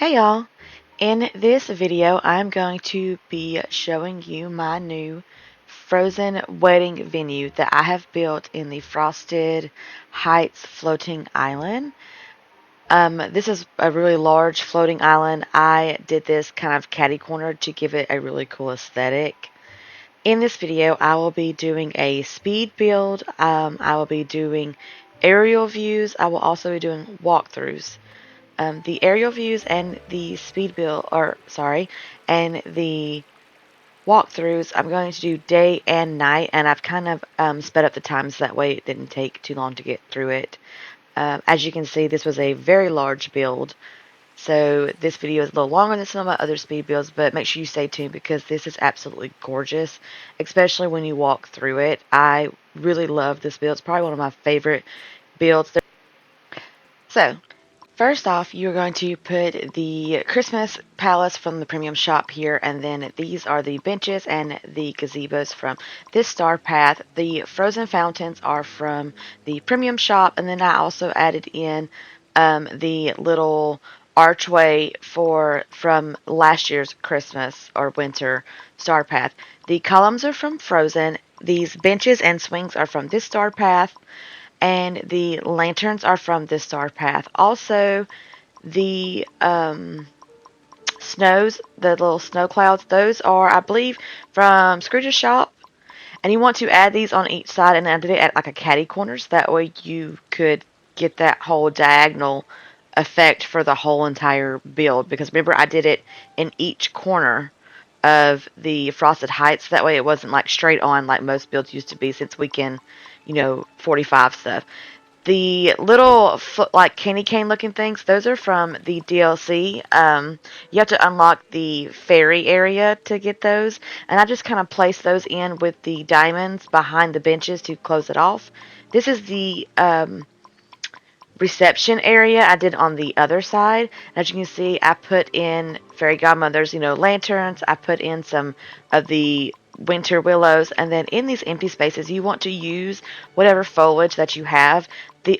Hey y'all! In this video, I'm going to be showing you my new frozen wedding venue that I have built in the Frosted Heights floating island. This is a really large floating island. I did this kind of catty corner to give it a really cool aesthetic. In this video, I will be doing a speed build. I will be doing aerial views. I will also be doing walkthroughs. The aerial views and the speed build, and the walkthroughs, I'm going to do day and night, and I've kind of sped up the times that way it didn't take too long to get through it. As you can see, this was a very large build, so this video is a little longer than some of my other speed builds, but make sure you stay tuned because this is absolutely gorgeous, especially when you walk through it. I really love this build. It's probably one of my favorite builds. So, first off, you're going to put the Christmas palace from the premium shop here, and then these are the benches and the gazebos from this star path. The frozen fountains are from the premium shop, and then I also added in the little archway from last year's Christmas or winter star path. The columns are from Frozen. These benches and swings are from this star path, and the lanterns are from this star path. Also, the the little snow clouds, those are, I believe, from Scrooge's shop. And you want to add these on each side, and I did it at like a catty corners. That way you could get that whole diagonal effect for the whole entire build. Because remember, I did it in each corner of the Frosted Heights. That way it wasn't like straight on like most builds used to be, since we can, 45 stuff. The little like candy cane looking things, those are from the DLC. You have to unlock the ferry area to get those, and I just kind of placed those in with the diamonds behind the benches to close it off. This is the reception area I did on the other side. As you can see, I put in fairy godmothers, lanterns. I put in some of the winter willows, and then in these empty spaces, you want to use whatever foliage that you have.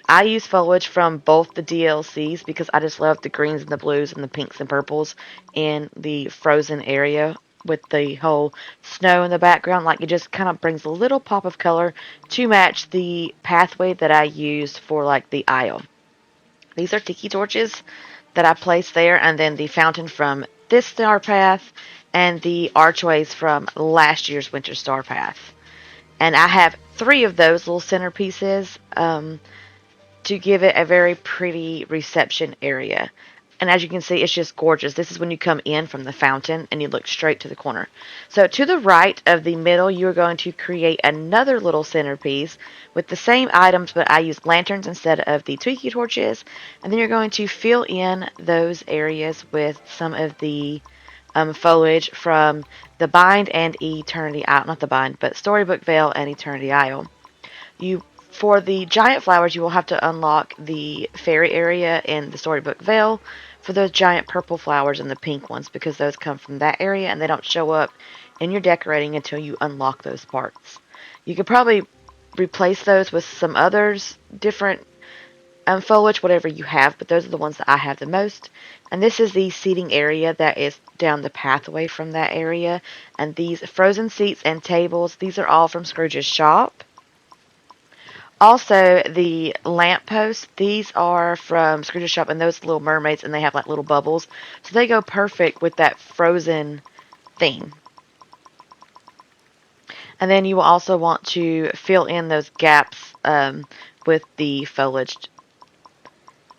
I use foliage from both the DLCs because I just love the greens and the blues and the pinks and purples in the frozen area with the whole snow in the background. Like, it just kind of brings a little pop of color to match the pathway that I used for like the aisle. These are tiki torches that I placed there, and then the fountain from this star path, and the archways from last year's winter star path. And I have 3 of those little centerpieces to give it a very pretty reception area. And as you can see, it's just gorgeous. This is when you come in from the fountain and you look straight to the corner. So to the right of the middle, you're going to create another little centerpiece with the same items, but I used lanterns instead of the tiki torches. And then you're going to fill in those areas with some of the foliage from the Bind and Eternity Isle. Not the Bind, but Storybook Vale and Eternity Isle. For the giant flowers, you will have to unlock the fairy area in the Storybook Vale for those giant purple flowers and the pink ones, because those come from that area and they don't show up in your decorating until you unlock those parts. You could probably replace those with some others, different foliage, whatever you have, but those are the ones that I have the most. And this is the seating area that is down the pathway from that area. And these frozen seats and tables, these are all from Scrooge's shop. Also, the lampposts, these are from Scrooge's shop, and those little mermaids, and they have like little bubbles. So they go perfect with that frozen theme. And then you will also want to fill in those gaps with the foliage.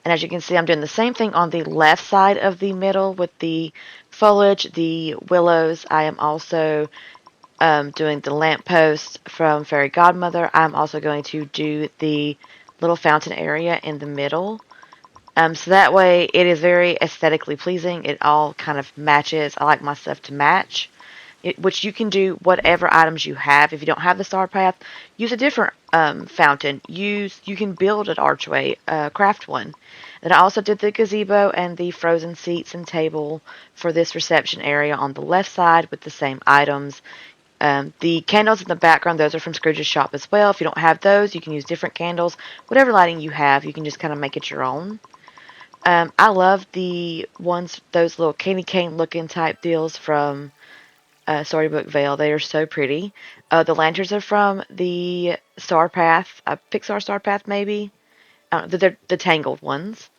And as you can see, I'm doing the same thing on the left side of the middle with the foliage, the willows. I am also doing the lamppost from Fairy Godmother. I'm also going to do the little fountain area in the middle. So that way it is very aesthetically pleasing. It all kind of matches. I like my stuff to match. Which you can do whatever items you have. If you don't have the star path, use a different fountain. You can build an archway, craft one. And I also did the gazebo and the frozen seats and table for this reception area on the left side with the same items. The candles in the background, those are from Scrooge's shop as well. If you don't have those, you can use different candles. Whatever lighting you have, you can just kind of make it your own. I love the ones, those little candy cane looking type deals from Storybook Vale. They are so pretty. The lanterns are from the Star Path, Pixar Star Path maybe. They're the Tangled ones.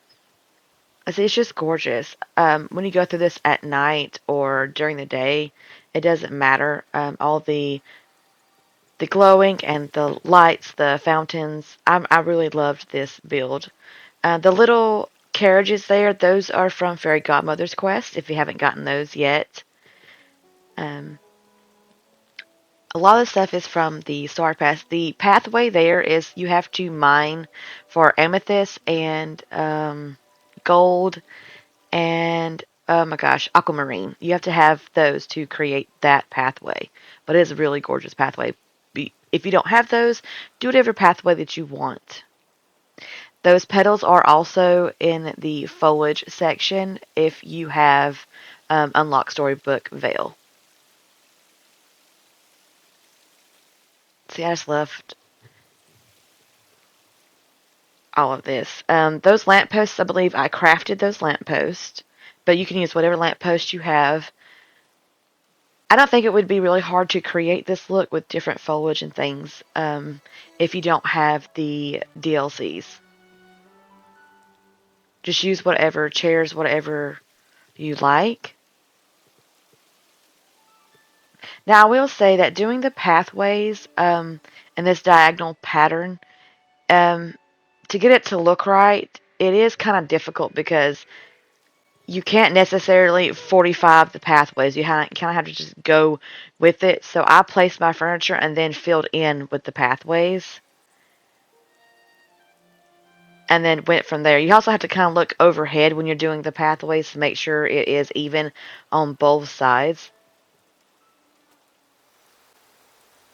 I see, it's just gorgeous. When you go through this at night or during the day, it doesn't matter. All the glowing and the lights, the fountains. I really loved this build. The little carriages there, those are from Fairy Godmother's Quest, if you haven't gotten those yet. Um, a lot of stuff is from the Star Path. The pathway there is you have to mine for amethyst and gold and, oh my gosh, aquamarine. You have to have those to create that pathway. But it is a really gorgeous pathway. If you don't have those, do whatever pathway that you want. Those petals are also in the foliage section if you have unlocked Storybook Vale. See, I just left all of this. Those lampposts, I believe I crafted those lampposts, but you can use whatever lamppost you have. I don't think it would be really hard to create this look with different foliage and things if you don't have the DLCs. Just use whatever chairs, whatever you like. Now, I will say that doing the pathways in this diagonal pattern, um, to get it to look right, it is kind of difficult because you can't necessarily 45 the pathways. You kind of have to just go with it. So I placed my furniture and then filled in with the pathways and then went from there. You also have to kind of look overhead when you're doing the pathways to make sure it is even on both sides.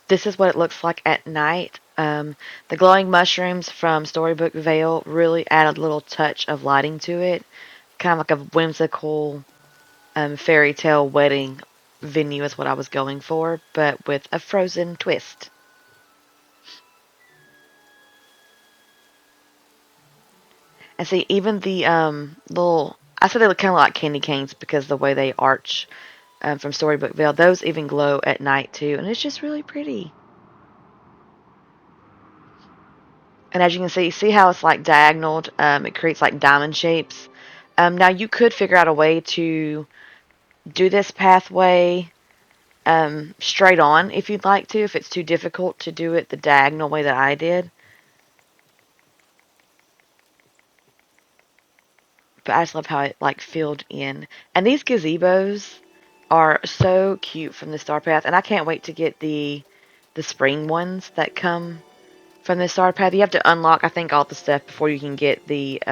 This is what it looks like at night. The glowing mushrooms from Storybook Vale really add a little touch of lighting to it. Kind of like a whimsical fairy tale wedding venue is what I was going for, but with a frozen twist. And see, even the little, I said they look kind of like candy canes because the way they arch from Storybook Vale, those even glow at night too, and it's just really pretty. And as you can see how it's like diagonal, it creates like diamond shapes. Now you could figure out a way to do this pathway straight on if you'd like to, if it's too difficult to do it the diagonal way that I did. But I just love how it like filled in. And these gazebos are so cute from the Star Path, and I can't wait to get the spring ones that come from the Star Path. You have to unlock, I think, all the stuff before you can get the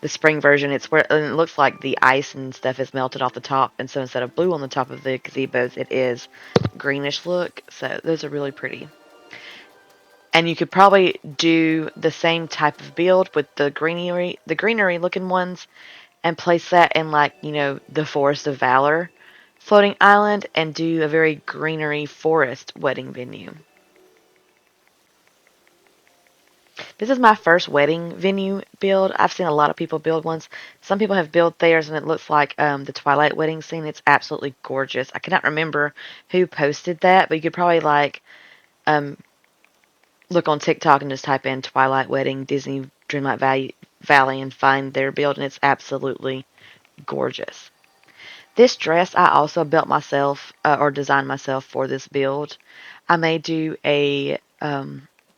spring version. It's where and it looks like the ice and stuff is melted off the top, and so instead of blue on the top of the gazebos, it is greenish look. So those are really pretty. And you could probably do the same type of build with the greenery looking ones, and place that in like, the Forest of Valor floating island and do a very greenery forest wedding venue. This is my first wedding venue build. I've seen a lot of people build ones. Some people have built theirs and it looks like the Twilight wedding scene. It's absolutely gorgeous. I cannot remember who posted that, but you could probably like um, look on TikTok and just type in Twilight wedding Disney Valley and find their build, and it's absolutely gorgeous. This dress I also built myself or designed myself for this build. I may do a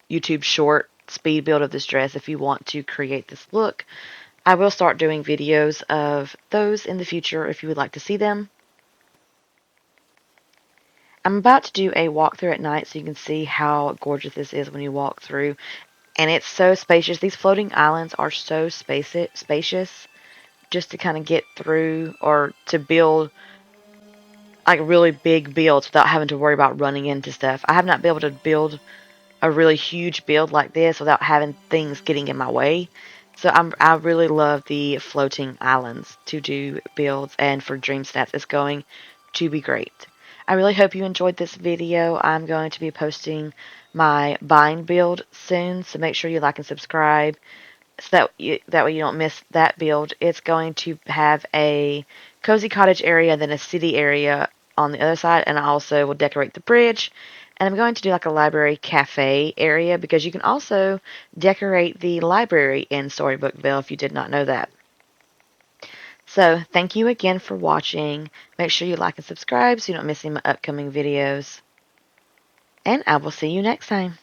YouTube short speed build of this dress if you want to create this look. I will start doing videos of those in the future if you would like to see them. I'm about to do a walkthrough at night so you can see how gorgeous this is when you walk through. And it's so spacious. These floating islands are so spacious just to kind of get through or to build like really big builds without having to worry about running into stuff. I have not been able to build a really huge build like this without having things getting in my way. So I really love the floating islands to do builds, and for Dream Stats it's going to be great. I really hope you enjoyed this video. I'm going to be posting my bind build soon, so make sure you like and subscribe. that way you don't miss that build. It's going to have a cozy cottage area, then a city area on the other side, and I also will decorate the bridge. And I'm going to do like a library cafe area because you can also decorate the library in Storybookville if you did not know that. So thank you again for watching. Make sure you like and subscribe so you don't miss any of my upcoming videos. And I will see you next time.